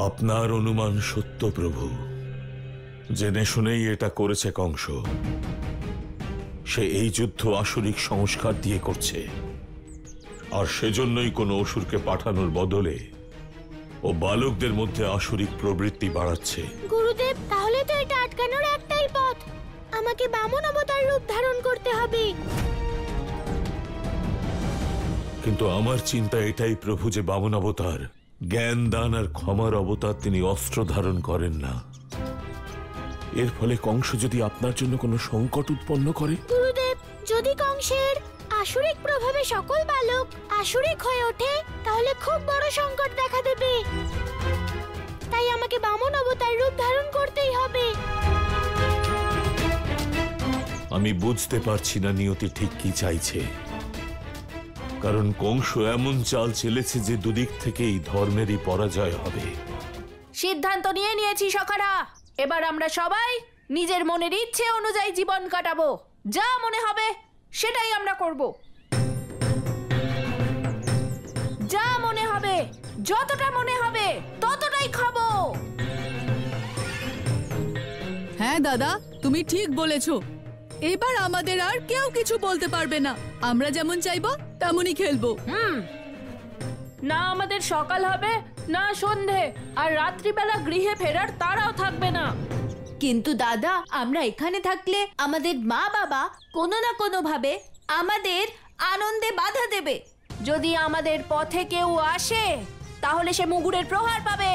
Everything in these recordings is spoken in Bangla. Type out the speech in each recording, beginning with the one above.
আপনার অনুমান সত্য প্রভু। জেনে শুনেই এটা করেছে কংস। সে এই যুদ্ধ আসরিক সংস্কার দিয়ে করছে, আর সেজন্যই কোনো অসুরকে পাঠানোর বদলে ও বালকদের মধ্যে আসরিক প্রবৃত্তি বাড়াচ্ছে। গুরুদেব, তাহলে তো এটা আটকানোর একটাই পথ, আমাকে বামন অবতার রূপ ধারণ করতে হবে। কিন্তু আমার চিন্তা এটাই প্রভু যে বামন অবতার জ্ঞান দান আর ক্ষমার অবতার, তিনি অস্ত্র ধারণ করেন না। এর ফলে কংস যদি আপনার জন্য কোনো সংকট উৎপন্ন করে। গুরুদেব, যদি কংসের আসুরিক প্রভাবে সকল বালক আসুরিক হয়ে ওঠে তাহলে খুব বড় সংকট দেখা দেবে। তাই আমাকে বামন অবতার রূপ ধারণ করতেই হবে। আমি বুঝতে পারছি না নিয়তি ঠিক কি চাইছে, কারণ কংস এমন চাল চেলেছে যে দুদিক থেকেই ধর্মেরই পরাজয় হবে। সিদ্ধান্ত নিয়ে নিয়েছি সখারা, এবার আমরা সবাই নিজের মনের ইচ্ছে অনুযায়ী জীবন কাটাবো। যা মনে হবে সেটাই আমরা করব। যা মনে হবে, যতটা মনে হবে ততটাই খাবো। হ্যাঁ দাদা, তুমি ঠিক বলেছো। এবার আমাদের আর কেউ কিছু বলতে পারবে না। আমরা যেমন চাইবো তেমনই খেলবো। না আমাদের সকাল হবে না সন্ধে, আর রাত্রিবেলা গৃহে ফেরার তাড়াও থাকবে না। কিন্তু দাদা, আমরা এখানে থাকলে আমাদের মা বাবা কোনো না কোনো ভাবে আমাদের আনন্দে বাধা দেবে। যদি আমাদের পথে কেউ আসে তাহলে সে মুগুরের প্রহার পাবে।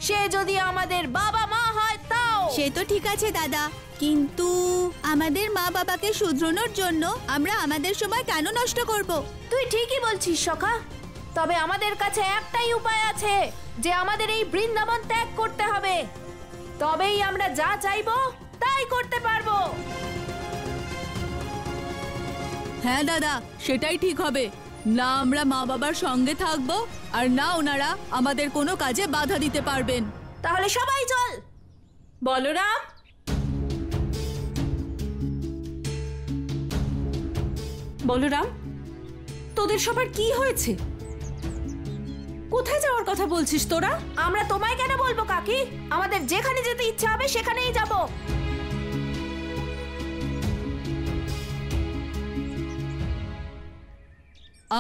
সে যদি আমাদের বাবা মা হয় তাও। সে তো ঠিক আছে দাদা, কিন্তু আমাদের মা বাবাকে শুধরানোর জন্য আমরা আমাদের সময় কেন নষ্ট করব? তুই ঠিকই বলছিস সখা, তবে আমাদের কাছে একটাই উপায় আছে, যে আমাদের এই বৃন্দাবন ত্যাগ করতে হবে। তবেই আমরা যা চাইবো তাই করতে পারবো। হ্যাঁ দাদা, সেটাই ঠিক হবে। না আমরা মা বাবার সঙ্গে থাকবো, আর না ওনারা আমাদের কোনো কাজে বাধা দিতে পারবেন। তাহলে সবাই চল। বলরাম, বলরাম, তোদের সবার কি হয়েছে? কোথায় যাওয়ার কথা বলছিস তোরা? আমরা তোমায় কেন বলবো কাকি? আমাদের যেখানে যেতে ইচ্ছা হবে সেখানেই যাব।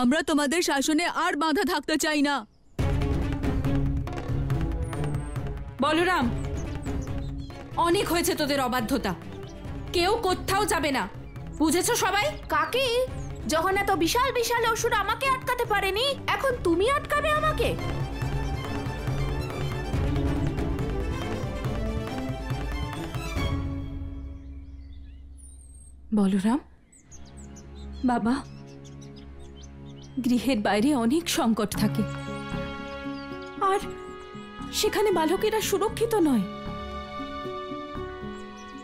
আমরা তোমাদের শাসনে আর বাধা থাকতে চাই না। বলরাম, অনেক হয়েছে তোদের অবাধ্যতা। কেউ কোথাও যাবে না, বুঝেছো সবাই? কাকি, যখন এত বিশাল বিশাল অসুর আমাকে আটকাতে পারেনি, এখন তুমি আটকাবে আমাকে? বলরাম বাবা, গৃহের বাইরে অনেক সংকট থাকে, আর সেখানে বালকেরা সুরক্ষিত নয়।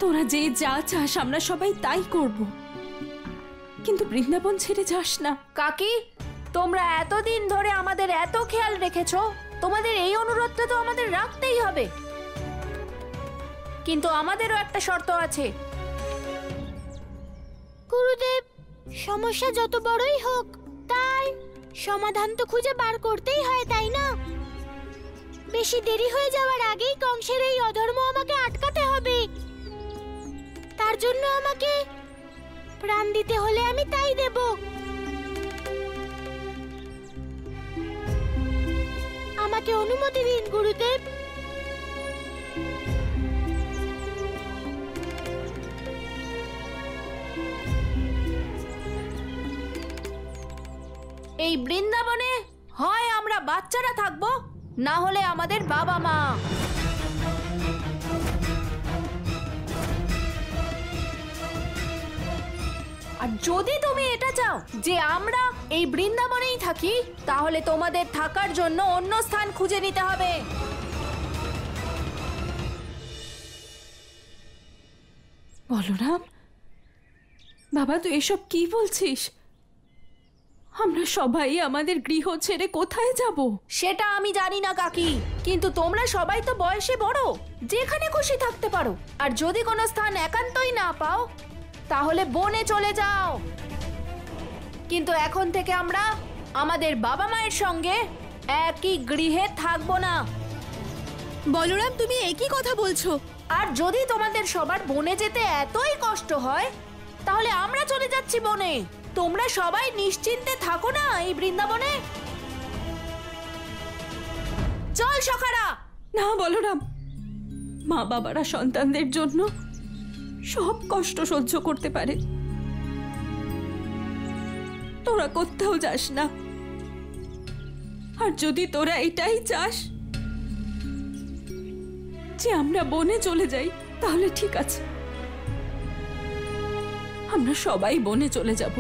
তোরা যে যা চাস আমরা সবাই তাই করব, কিন্তু বৃন্দাবন ছেড়ে যাস না। কাকি, তোমরা এতদিন ধরে আমাদের এত খেয়াল রেখেছো, তোমাদের এই অনুরোধটা তো আমাদের রাখতেই হবে। কিন্তু আমাদেরও একটা শর্ত আছে। গুরুদেব, সমস্যা যত বড়ই হোক তার সমাধান তো খুঁজে বার করতেই হয়, তাই না? বেশি দেরি হয়ে যাওয়ার আগেই কংসের এই অধর্ম আমাকে আটকাতে হবে। তার জন্য আমাকে প্রাণ দিতে হলে আমি তাই দেব। আমাকে অনুমতি দিন গুরুদেব। এই বৃন্দাবনে হয় আমরা বাচ্চারা থাকবো, না হলে আমাদের বাবা মা। আর যদি তুমি এটা চাও যে আমরা এই বৃন্দাবনেই থাকি, তাহলে তোমাদের থাকার জন্য অন্য স্থান খুঁজে নিতে হবে। বলরাম বাবা, তুই এসব কি বলছিস? আমরা সবাই আমাদের গৃহ ছেড়ে কোথায় যাব? সেটা আমি জানি না কাকি, কিন্তু তোমরা সবাই তো বয়সে বড়, যেখানে খুশি থাকতে পারো। আর যদি কোনো স্থান একান্তই না পাও তাহলে বনে চলে যাও। কিন্তু এখন থেকে আমরা আমাদের বাবা মায়ের সঙ্গে একই গৃহে থাকবো না। বলরাম, তুমি একই কথা বলছো? আর যদি তোমাদের সবার বনে যেতে এতই কষ্ট হয় তাহলে আমরা চলে যাচ্ছি বনে। তোমরা সবাই নিশ্চিন্তে থাকো না এই বৃন্দাবনে। চল সখারা। না বলরাম, মা বাবারা সন্তানদের জন্য সব কষ্ট সহ্য করতে পারে, তোরা কোথাও যাস না। আর যদি তোরা এটাই চাস যে আমরা বনে চলে যাই তাহলে ঠিক আছে, আমরা সবাই বনে চলে যাব।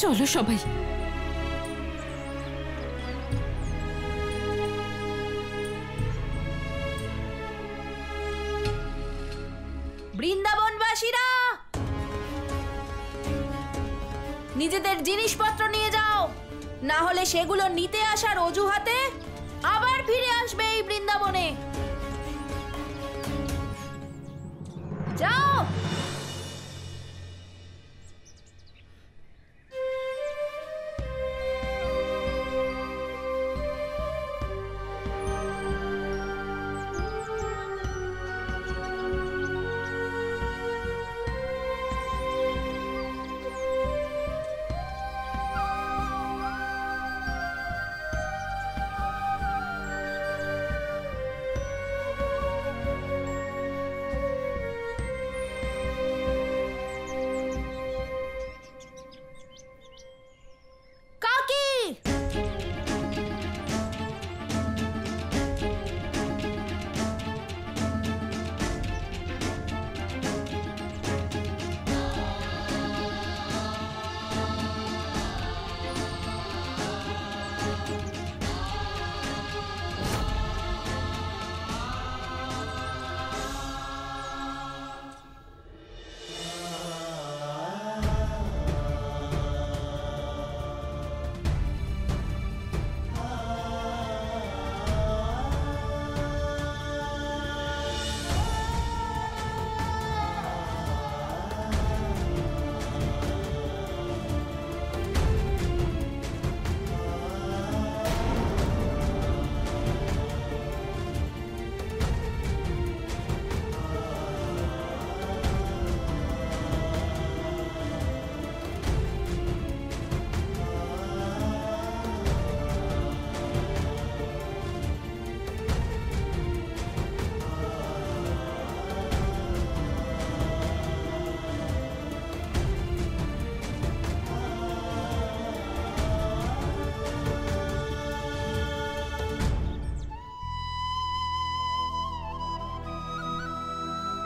চলো সবাই। বৃন্দাবনবাসীরা, নিজেদের জিনিসপত্র নিয়ে যাও, না হলে সেগুলো নিতে আসার অজুহাতে আবার ফিরে আসবে এই বৃন্দাবনে। যাও।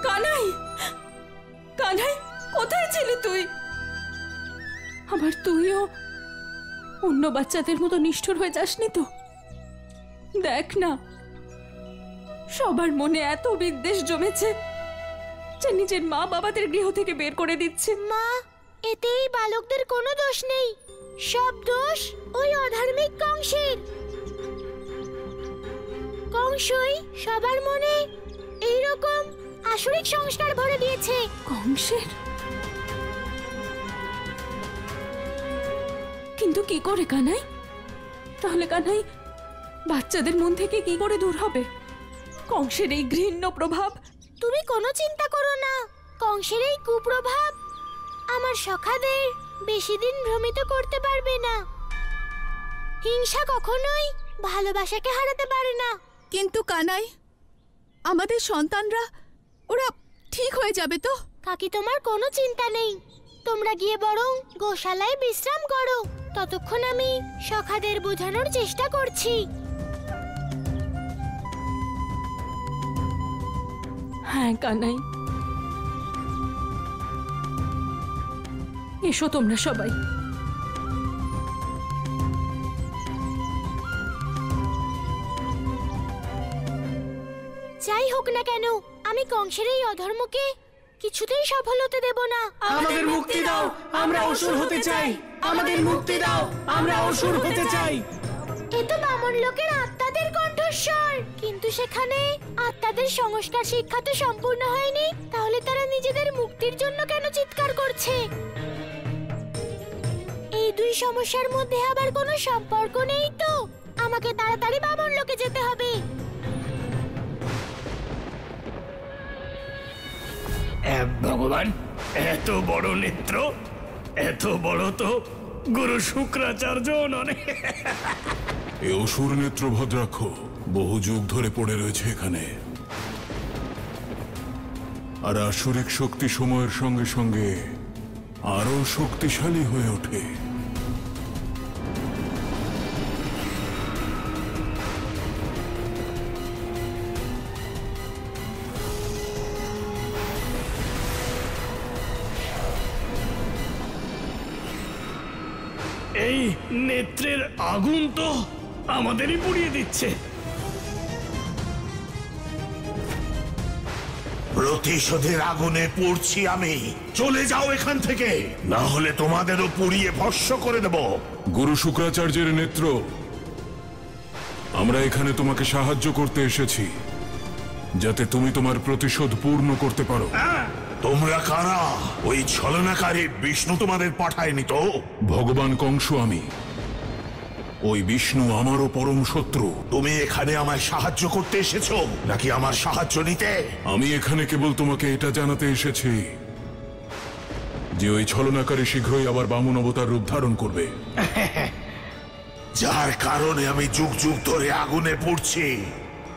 কানাই, কানাই, কোথায় ছিলি তুই? আবার তুইও অন্য বাচ্চাদের মতো নিষ্ঠুর হয়ে যাসনি তো? দেখ না, সবার মনে এত বিদ্বেষ জমেছে যে নিজের মা বাবাদের গৃহ থেকে বের করে দিচ্ছে। মা, এতে এই বালকদের কোনো দোষ নেই, সব দোষ ওই অধার্মিক কংসের। কংসই সবার মনে এইরকম আসরিক সংস্কার ভরে দিয়েছে। কংসের? কিন্তু কি করে কানাই? তাহলে কানাই বাচ্চাদের মন থেকে কি করে দূর হবে কংসের এই ঘৃণ্য প্রভাব? তুমি কোনো চিন্তা করো না, কংসের এই কুপ্রভাব আমার সখাদের বেশি দিন ভ্রমিত করতে পারবে না। হিংসা কখনোই ভালোবাসাকে হারাতে পারে না। কিন্তু কানাই, আমাদের সন্তানরা ওরা ঠিক হয়ে যাবে তো? কাকি, তোমার কোনো চিন্তা নেই, তোমরা গিয়ে বরং গোশালায় বিশ্রাম করো, ততক্ষণ আমি সখাদের বোঝানোর চেষ্টা করছি। হ্যাঁ কানাই, এসো তোমরা সবাই। যাই হোক না কেন, আমি কংসের এই অধর্মকে কিছুতেই সফল হতে দেব না। আমাদের মুক্তি দাও, আমরা অসুর হতে চাই। আমাদের মুক্তি দাও, আমরা অসুর হতে চাই। এ তো বামন লোকের আত্মাদের কণ্ঠস্বর, কিন্তু সেখানে আত্মাদের সংস্কার শিক্ষা তো সম্পূর্ণ হয়নি, তাহলে তারা নিজেদের মুক্তির জন্য কেন চিৎকার করছে? এই দুই সমস্যার মধ্যে আবার কোনো সম্পর্ক নেই তো? আমাকে তাড়াতাড়ি বামন লোকে যেতে হবে। ভগবান, এত বড় নেত্র, এত বড় তো গুরু শুক্রাচার্য নন। এ অসুর নেত্র ভদ্রাক্ষ বহু যুগ ধরে পড়ে রয়েছে এখানে, আর আসুরিক শক্তি সময়ের সঙ্গে সঙ্গে আরো শক্তিশালী হয়ে ওঠে। এই নেত্রের আগুন তো আমাদেরই পুড়িয়ে দিচ্ছে। প্রতিশোধের আগুনে পড়ছি আমি। চলে যাও এখান থেকে, না হলে তোমাদেরও পুড়িয়ে ভস্ম করে দেব। গুরু শুক্রাচার্যের নেত্র, আমরা এখানে তোমাকে সাহায্য করতে এসেছি, যাতে তুমি তোমার প্রতিশোধ পূর্ণ করতে পারো। তোমরা কারা? ওই ছলনাকারী বিষ্ণু তোমাদের পাঠায়নি তো? ভগবান কংস আমি, ওই বিষ্ণু আমারও পরম শত্রু। তুমি এখানে আমায় সাহায্য করতে এসেছো নাকি আমার সাহায্য নিতে? আমি এখানে কেবল তোমাকে এটা জানাতে এসেছি যে ওই ছলনাকারী শীঘ্রই আবার বামন অবতার রূপ ধারণ করবে, যার কারণে আমি যুগ যুগ ধরে আগুনে পড়ছি।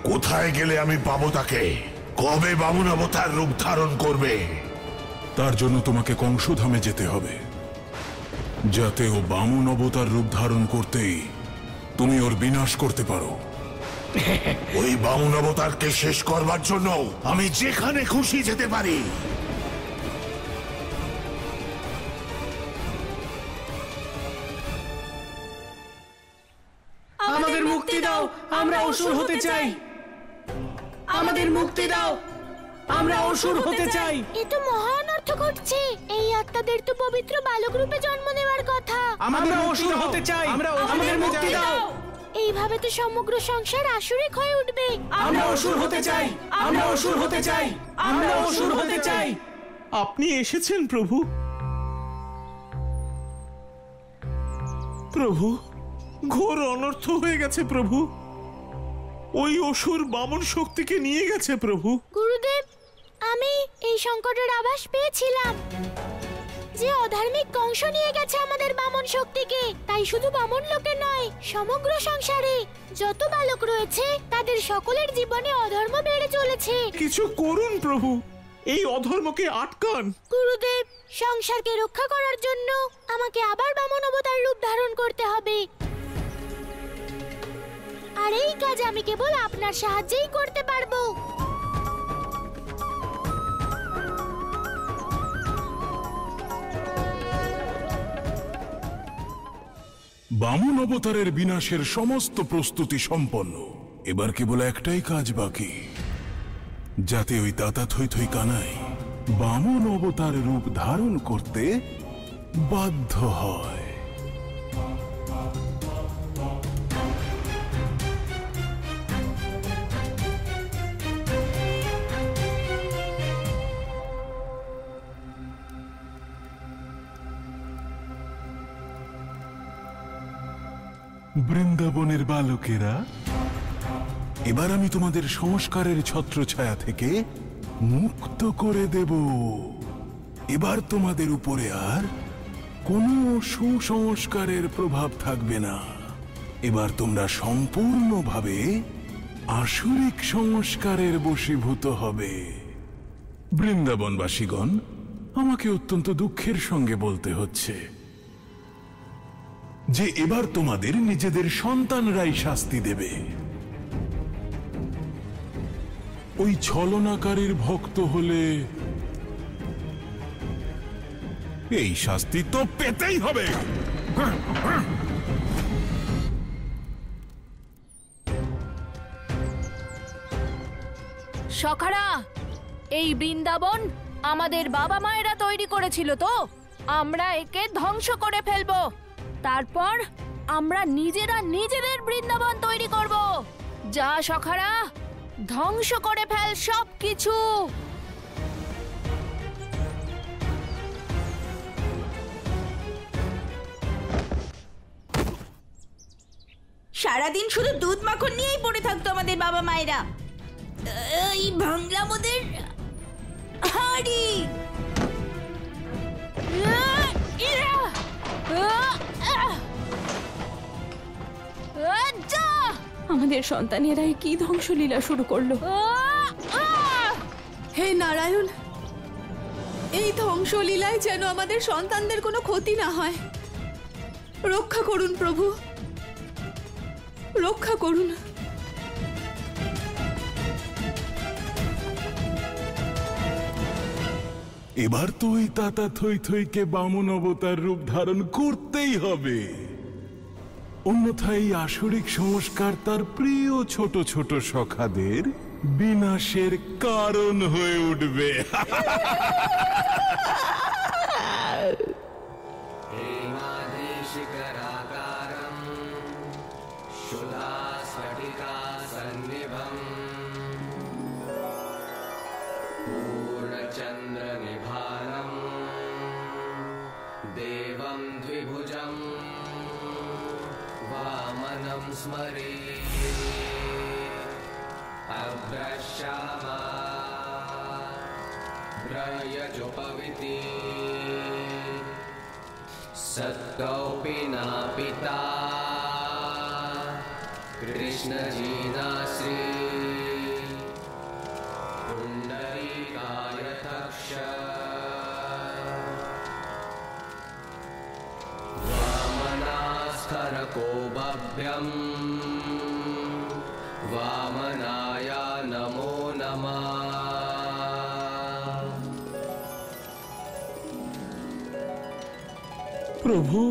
কোথায় গেলে আমি পাবো তাকে? কবে বামন অবতার রূপ ধারণ করবে? তার জন্য তোমাকে কংসধামে যেতে হবে, যাতে ও বামন অবতার রূপ ধারণ করতেই তুমি ওর বিনাশ করতে পারো। ওই বামন অবতারকে শেষ করবার জন্য আমি যেখানে খুশি যেতে পারি। আমাদের মুক্তি দাও, আমরা অসুর হতে চাই। আমাদের মুক্তি দাও, আমরা অসুর হতে চাই। এ তো মহা অনর্থ ঘটছে। এই আত্মাদের তো পবিত্র বালক রূপে জন্ম নেওয়ার কথা। আমরা অসুর হতে চাই, আমাদের মুক্তি দাও। এইভাবে তো সমগ্র সংসার আসুরিক হয়ে উঠবে। আমরা অসুর হতে চাই, আমরা অসুর হতে চাই, আমরা অসুর হতে চাই। আপনি এসেছেন প্রভু। প্রভু, ঘোর অনর্থ হয়ে গেছে প্রভু। ওই অসুর বামন শক্তিকে নিয়ে গেছে প্রভু। গুরুদেব, আমি এই সংকটের আভাস পেয়েছিলাম যে অধার্মিক কংস নিয়ে গেছে আমাদের বামন শক্তিকে। তাই শুধু বামন লোকে নয়, সমগ্র সংসারে যত বালক রয়েছে তাদের সকলের জীবনে অধর্ম বেড়ে চলেছে। কিছু করুন প্রভু, এই অধর্মকে আটকান। গুরুদেব, সংসারকে রক্ষা করার জন্য আমাকে আবার বামন অবতার রূপ ধারণ করতে হবে। আর এই কাজ আমি কেবল আপনার সাহায্যেই করতে পারবো। বামন অবতারের বিনাশের সমস্ত প্রস্তুতি সম্পন্ন। এবার কেবল একটাই কাজ বাকি, যাতে ওই তাতা থই থই কানাই বামন অবতার রূপ ধারণ করতে বাধ্য হয়। বৃন্দাবনের বালকেরা, এবার আমি তোমাদের সংস্কারের ছত্রছায়া থেকে মুক্ত করে দেব। এবার তোমাদের উপরে আর কোনো সুসংস্কারের প্রভাব থাকবে না। এবার তোমরা সম্পূর্ণভাবে আসুরিক সংস্কারের বশীভূত হবে। বৃন্দাবনবাসীগণ, আমাকে অত্যন্ত দুঃখের সঙ্গে বলতে হচ্ছে যে এবার তোমাদের নিজেদের সন্তানরাই শাস্তি দেবে। ওই ছলনাকারীর ভক্ত হলে এই শাস্তি তো পেতেই হবে। সখারা, এই বৃন্দাবন আমাদের বাবা মায়েরা তৈরি করেছিল তো, আমরা একে ধ্বংস করে ফেলবো। তারপর আমরা নিজেরা নিজেদের বৃন্দাবন তৈরি করব। যা সখারা, ধ্বংস করে ফেল সবকিছু। সারাদিন শুধু দুধ মাখন নিয়েই পড়ে থাকতো আমাদের বাবা মায়েরা। এই ভাঙলাম ওদের হাড়ি। আমাদের সন্তানেরাই কি ধ্বংসলীলা শুরু করলো। হে নারায়ণ, এই ধ্বংসলীলায় যেন আমাদের সন্তানদের কোনো ক্ষতি না হয়। রক্ষা করুন প্রভু, রক্ষা করুন। এবার তো ওই তাতা থই থইকে বামন অবতার রূপ ধারণ করতেই হবে, অন্যথায় এই আসরিক সংস্কার তার প্রিয় ছোট ছোট সখাদের বিনাশের কারণ হয়ে উঠবে। देवं द्विभुजं वामनं स्मरे अभ्रश्यामा ब्रयजोपविति सत्कौपि नापिता कृष्णजीना श्री पुण्डरीकाय तक्ष वामनास्करको बभ्यं वामनाय नमो नमः। প্রভু,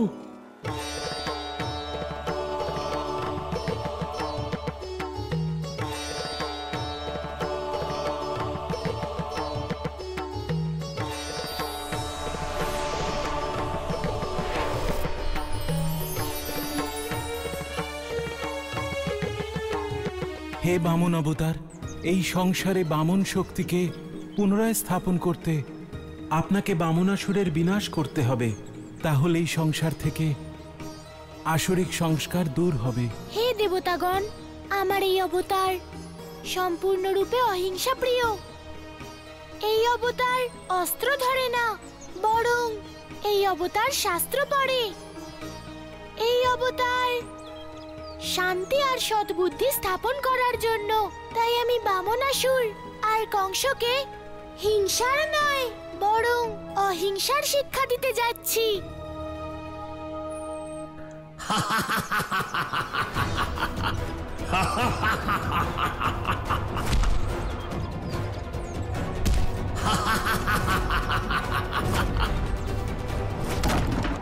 হে বামন অবতার, এই সংসারে বামন শক্তিকে পুনরায় স্থাপন করতে আপনাকে বামনাসুরের বিনাশ করতে হবে, তাহলে এই সংসার থেকে আসরিক সংস্কার দূর হবে। হে দেবতাগণ, আমার এই অবতার সম্পূর্ণরূপে অহিংসা প্রিয়। এই অবতার অস্ত্র ধরে না, বরং এই অবতার শাস্ত্র পড়ে। এই অবতার শান্তি আর সদ্বুদ্ধি স্থাপন করার জন্য। তাই আমি বামনাসুর আর কংসকে হিংসার নয় বরং অহিংসার শিক্ষা দিতে যাচ্ছি।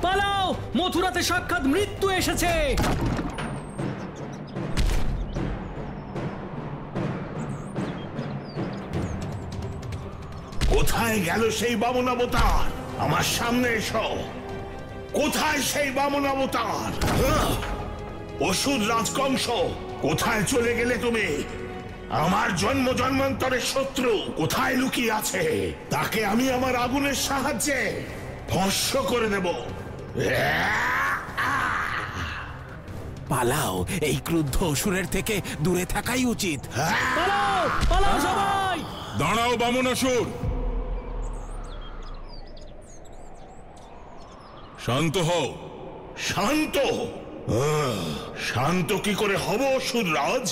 পালাও, মথুরাতে সাক্ষাৎ মৃত্যু এসেছে। কোথায় গেল সেই বামন অবতার? আমার সামনে এসো। কোথায় সেই বামন অবতার? অসুর রাজকংস, কোথায় চলে গেলে তুমি? আমার জন্ম জন্মান্তরের শত্রু কোথায় লুকিয়ে আছে? তাকে আমি আমার আগুনের সাহায্যে ভস্ম করে দেব। পালাও, এই ক্রুদ্ধ অসুরের থেকে দূরে থাকাই উচিত। পালাও, পালাও সবাই। দাঁড়াও বামনাসুর, শান্ত হও। শান্ত? শান্ত কি করে হব অসুররাজ?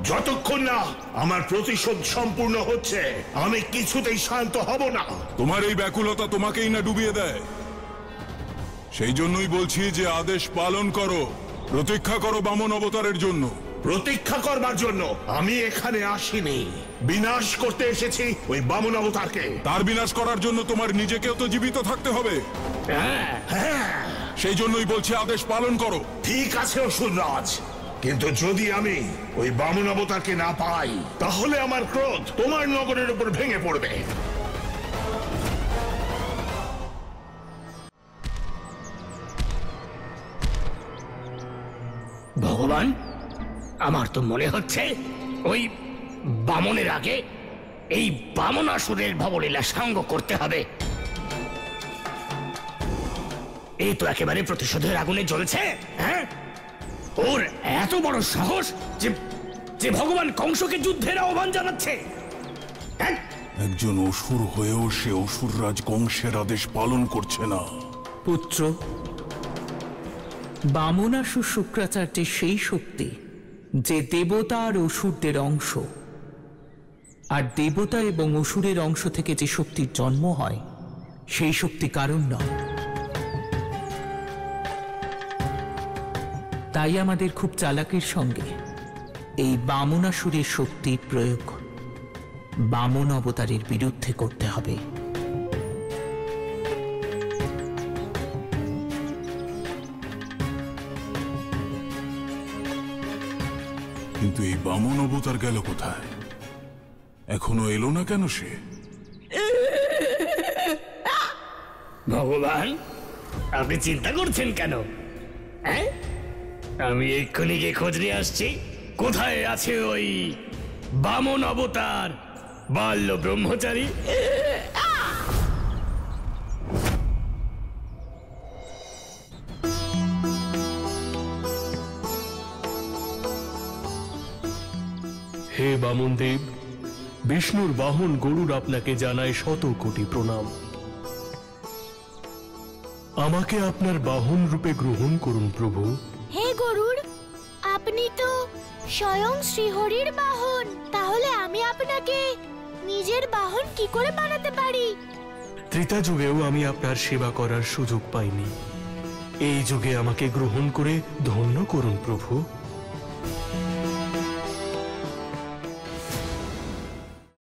যতক্ষণ না আমার প্রতিশোধ সম্পূর্ণ হচ্ছে আমি কিছুতেই শান্ত হব না। তোমার এই ব্যাকুলতা তোমাকেই না ডুবিয়ে দেয়? সেই জন্যই বলছি যে আদেশ পালন করো, প্রতীক্ষা করো বামন অবতারের জন্য। প্রতীক্ষা করবার জন্য আমি এখানে আসিনি, বিনাশ করতে এসেছি ওই বামন অবতারকে। তার বিনাশ করার জন্য তোমার নিজেকেও তো জীবিত থাকতে হবে। সেই জন্যই বলছি আদেশ পালন করো। ঠিক আছে অসুররাজ, কিন্তু যদি আমি ওই বামন অবতারকে না পাই তাহলে আমার ক্রোধ তোমার নগরের উপর ভেঙে পড়বে। ভগবান, আমার তো মনে হচ্ছে ওই বামনের আগে এই বামনাসুরের ভবলীলা সাঙ্গ করতে হবে। এই তো একেবারে প্রতিশোধের আগুনে জ্বলছে। হ্যাঁ, ওর এত বড় সাহস যে যে ভগবান কংসকে যুদ্ধের আহ্বান জানাচ্ছে। হ্যাঁ? একজন অসুর হয়েও সে অসুররাজ কংসের আদেশ পালন করছে না। পুত্র, বামনাসুর শুক্রাচার্যের সেই শক্তি যে দেবতা আর অসুরদের অংশ, আর দেবতা এবং অসুরের অংশ থেকে যে শক্তির জন্ম হয় সেই শক্তি কারণ নয়। তাই আমাদের খুব চালাকির সঙ্গে এই বামনাসুরের শক্তির প্রয়োগ বামন অবতারের বিরুদ্ধে করতে হবে। কিন্তু এই বামন অবতার গেল কোথায়? এখনো এলো না কেন সে? ভগবান, আপনি চিন্তা করছেন কেন? হ্যাঁ, আমি এক্ষুনি গিয়ে খোঁজ নিয়ে আসছি কোথায় আছে ওই বামন অবতার বাল্য ব্রহ্মচারী। হে বামনদেব, বিষ্ণুর বাহন গরুড় আপনাকে জানায় শত কোটি প্রণাম। আমাকে আপনার বাহন রূপে গ্রহণ করুন প্রভু। হে গরুড়, আপনি তো স্বয়ং শ্রীহরির বাহন, তাহলে আমি আপনাকে নিজের বাহন কি করে বানাতে পারি? ত্রেতা যুগেও আমি আপনার সেবা করার সুযোগ পাইনি। এই যুগে আমাকে গ্রহণ করে ধন্য করুন প্রভু।